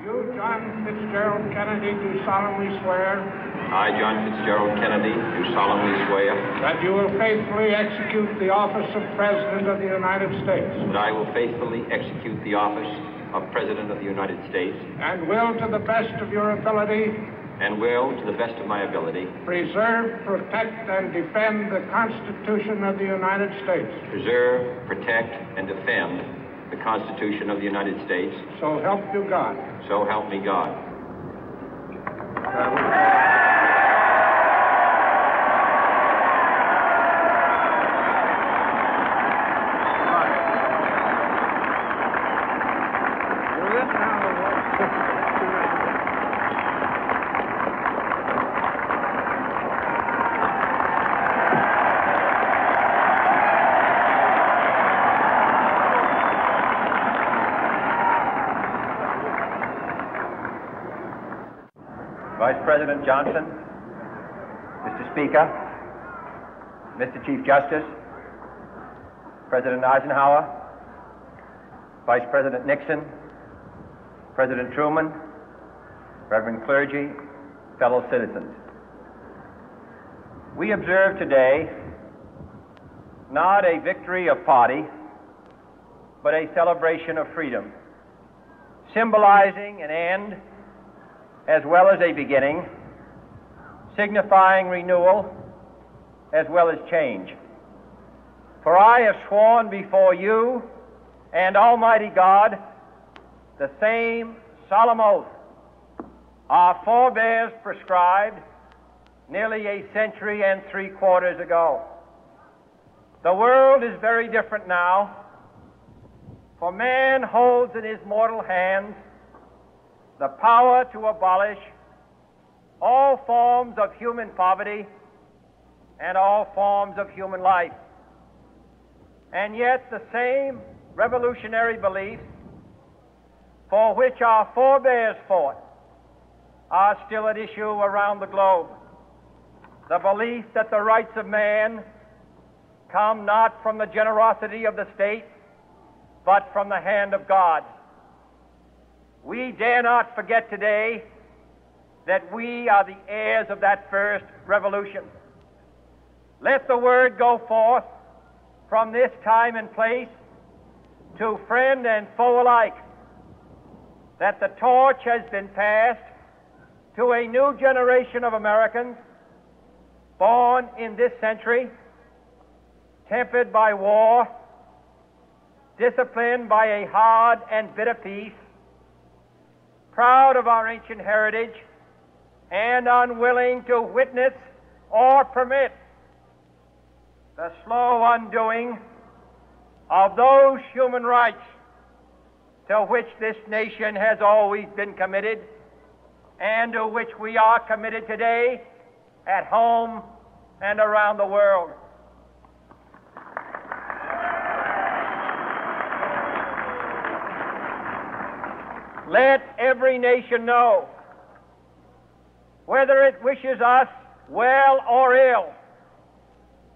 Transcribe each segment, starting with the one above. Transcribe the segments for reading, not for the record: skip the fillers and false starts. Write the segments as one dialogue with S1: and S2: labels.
S1: You, John Fitzgerald Kennedy, do solemnly swear.
S2: I, John Fitzgerald Kennedy, do solemnly swear.
S1: That you will faithfully execute the office of President of the United States.
S2: That I will faithfully execute the office of President of the United States.
S1: And will, to the best of your ability.
S2: And will, to the best of my ability.
S1: Preserve, protect, and defend the Constitution of the United States.
S2: Preserve, protect, and defend the Constitution of the United States.
S1: So help you God.
S2: So help me God.
S3: Vice President Johnson, Mr. Speaker, Mr. Chief Justice, President Eisenhower, Vice President Nixon, President Truman, Reverend clergy, fellow citizens. We observe today not a victory of party, but a celebration of freedom, symbolizing an end as well as a beginning, signifying renewal as well as change. For I have sworn before you and Almighty God the same solemn oath our forebears prescribed nearly a century and 3/4 ago. The world is very different now, for man holds in his mortal hands the power to abolish all forms of human poverty and all forms of human life. And yet the same revolutionary beliefs for which our forebears fought are still at issue around the globe. The belief that the rights of man come not from the generosity of the state, but from the hand of God. We dare not forget today that we are the heirs of that first revolution. Let the word go forth from this time and place to friend and foe alike that the torch has been passed to a new generation of Americans born in this century, tempered by war, disciplined by a hard and bitter peace, proud of our ancient heritage, and unwilling to witness or permit the slow undoing of those human rights to which this nation has always been committed and to which we are committed today at home and around the world. Let every nation know, whether it wishes us well or ill,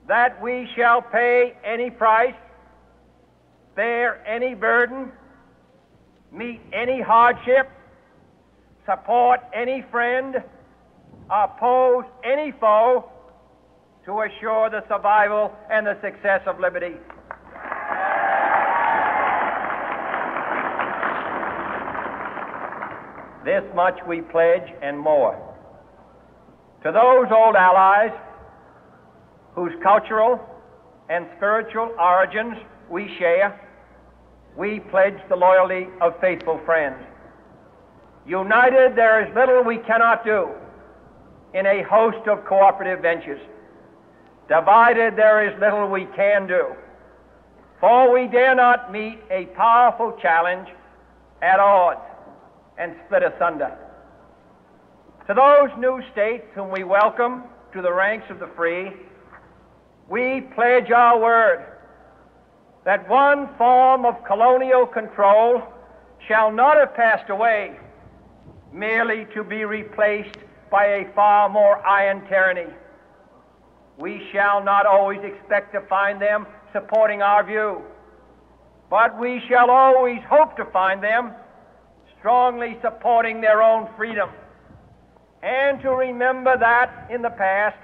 S3: that we shall pay any price, bear any burden, meet any hardship, support any friend, oppose any foe to assure the survival and the success of liberty. This much we pledge and more. To those old allies whose cultural and spiritual origins we share, we pledge the loyalty of faithful friends. United, there is little we cannot do in a host of cooperative ventures. Divided, there is little we can do, for we dare not meet a powerful challenge at odds and split asunder. To those new states whom we welcome to the ranks of the free, we pledge our word that one form of colonial control shall not have passed away merely to be replaced by a far more iron tyranny. We shall not always expect to find them supporting our view, but we shall always hope to find them strongly supporting their own freedom, and to remember that in the past,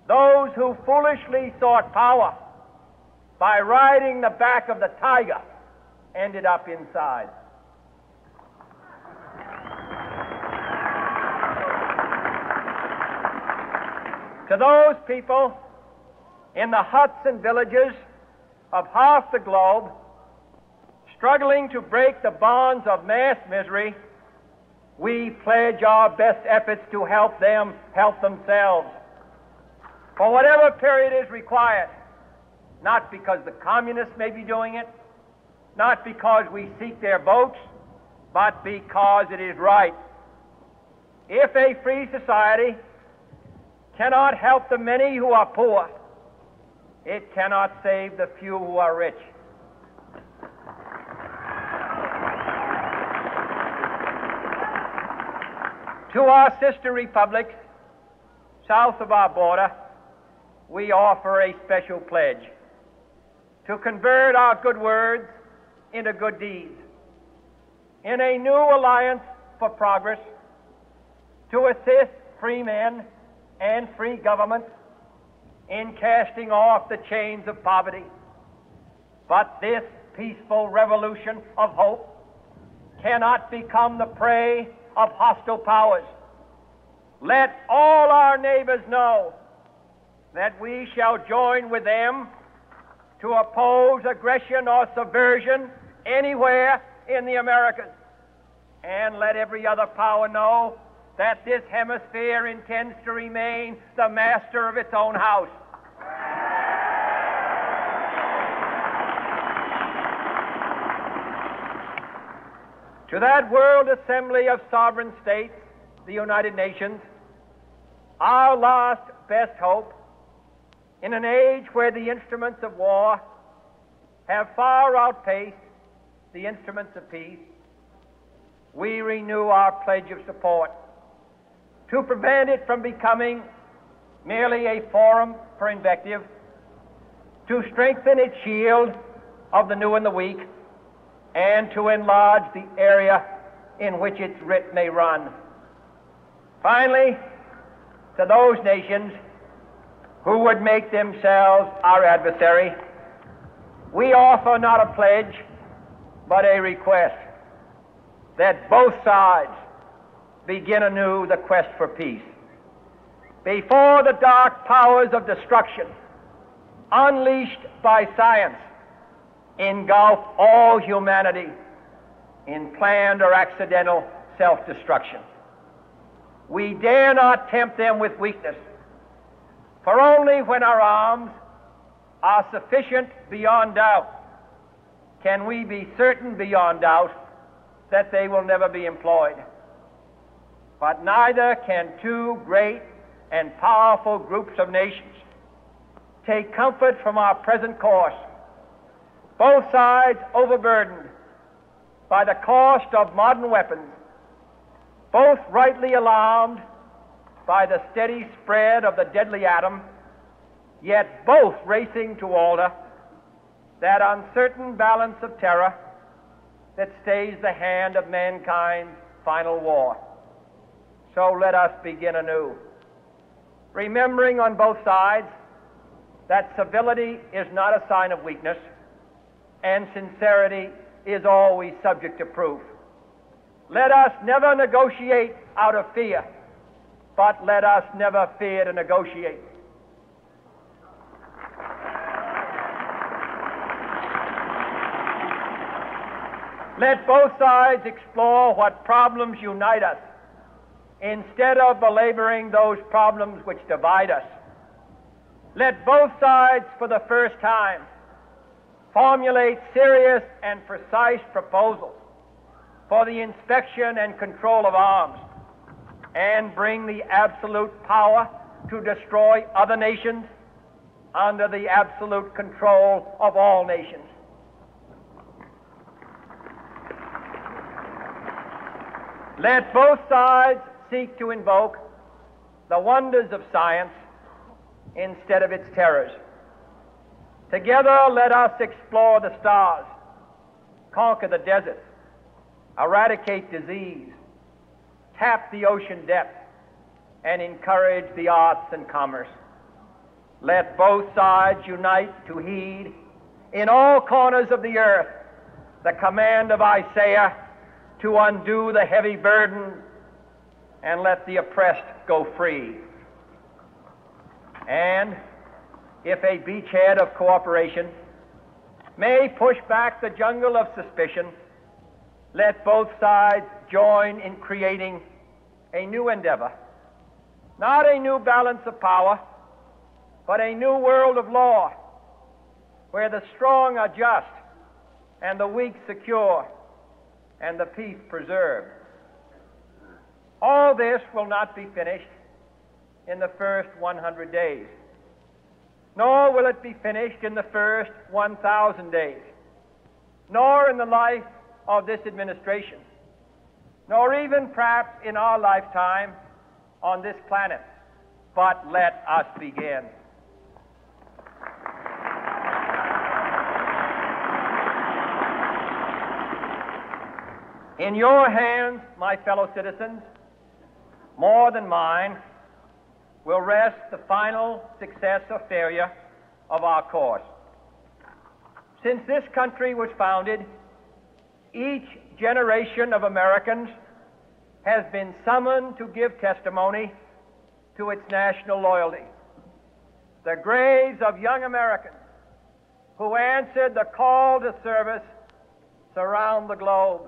S3: those who foolishly sought power by riding the back of the tiger ended up inside. To those people in the huts and villages of half the globe struggling to break the bonds of mass misery, we pledge our best efforts to help them help themselves for whatever period is required, not because the communists may be doing it, not because we seek their votes, but because it is right. If a free society cannot help the many who are poor, it cannot save the few who are rich. To our sister republics south of our border, we offer a special pledge to convert our good words into good deeds, in a new alliance for progress, to assist free men and free governments in casting off the chains of poverty. But this peaceful revolution of hope cannot become the prey of hostile powers. Let all our neighbors know that we shall join with them to oppose aggression or subversion anywhere in the Americas. And let every other power know that this hemisphere intends to remain the master of its own house. To that World Assembly of Sovereign States, the United Nations, our last best hope, in an age where the instruments of war have far outpaced the instruments of peace, we renew our pledge of support to prevent it from becoming merely a forum for invective, to strengthen its shield of the new and the weak, and to enlarge the area in which its writ may run. Finally, to those nations who would make themselves our adversary, we offer not a pledge, but a request that both sides begin anew the quest for peace. Before the dark powers of destruction, unleashed by science, engulf all humanity in planned or accidental self-destruction, we dare not tempt them with weakness, for only when our arms are sufficient beyond doubt can we be certain beyond doubt that they will never be employed. But neither can two great and powerful groups of nations take comfort from our present course, both sides overburdened by the cost of modern weapons, both rightly alarmed by the steady spread of the deadly atom, yet both racing to alter that uncertain balance of terror that stays the hand of mankind's final war. So let us begin anew, remembering on both sides that civility is not a sign of weakness, and sincerity is always subject to proof. Let us never negotiate out of fear, but let us never fear to negotiate. Let both sides explore what problems unite us, instead of belaboring those problems which divide us. Let both sides, for the first time, formulate serious and precise proposals for the inspection and control of arms, and bring the absolute power to destroy other nations under the absolute control of all nations. Let both sides seek to invoke the wonders of science instead of its terrors. Together, let us explore the stars, conquer the deserts, eradicate disease, tap the ocean depths, and encourage the arts and commerce. Let both sides unite to heed in all corners of the earth the command of Isaiah to undo the heavy burden and let the oppressed go free. And if a beachhead of cooperation may push back the jungle of suspicion, let both sides join in creating a new endeavor, not a new balance of power, but a new world of law, where the strong are just and the weak secure and the peace preserved. All this will not be finished in the first 100 days, nor will it be finished in the first 1,000 days, nor in the life of this administration, nor even perhaps in our lifetime on this planet. But let us begin. In your hands, my fellow citizens, more than mine, will rest the final success or failure of our course. Since this country was founded, each generation of Americans has been summoned to give testimony to its national loyalty. The graves of young Americans who answered the call to service surround the globe.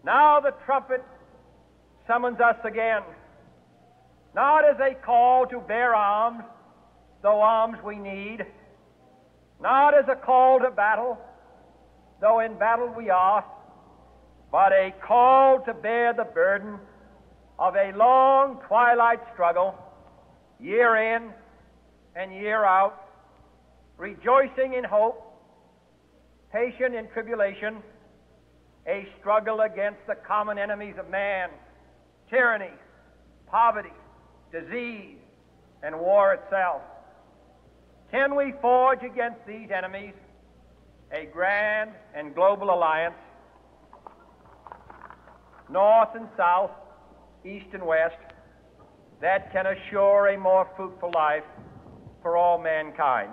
S3: Now the trumpet summons us again, not as a call to bear arms, though arms we need, not as a call to battle, though in battle we are, but a call to bear the burden of a long twilight struggle, year in and year out, rejoicing in hope, patient in tribulation, a struggle against the common enemies of man, tyranny, poverty, disease, and war itself. Can we forge against these enemies a grand and global alliance, north and south, east and west, that can assure a more fruitful life for all mankind?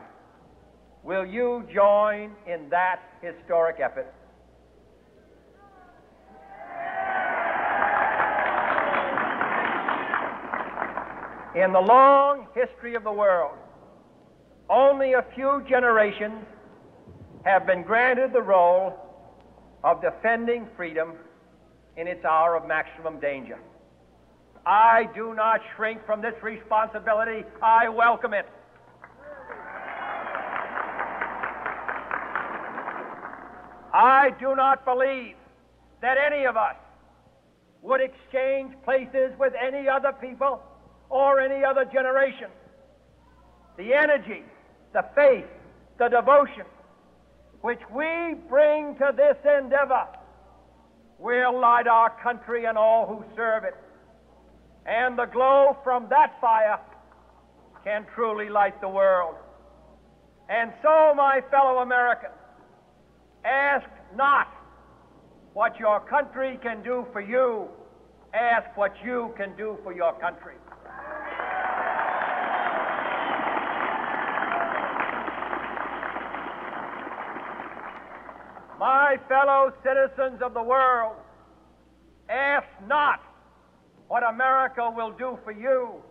S3: Will you join in that historic effort? In the long history of the world, only a few generations have been granted the role of defending freedom in its hour of maximum danger. I do not shrink from this responsibility. I welcome it. I do not believe that any of us would exchange places with any other people or any other generation. The energy, the faith, the devotion which we bring to this endeavor will light our country and all who serve it. And the glow from that fire can truly light the world. And so, my fellow Americans, ask not what your country can do for you, ask what you can do for your country. My fellow citizens of the world, ask not what America will do for you,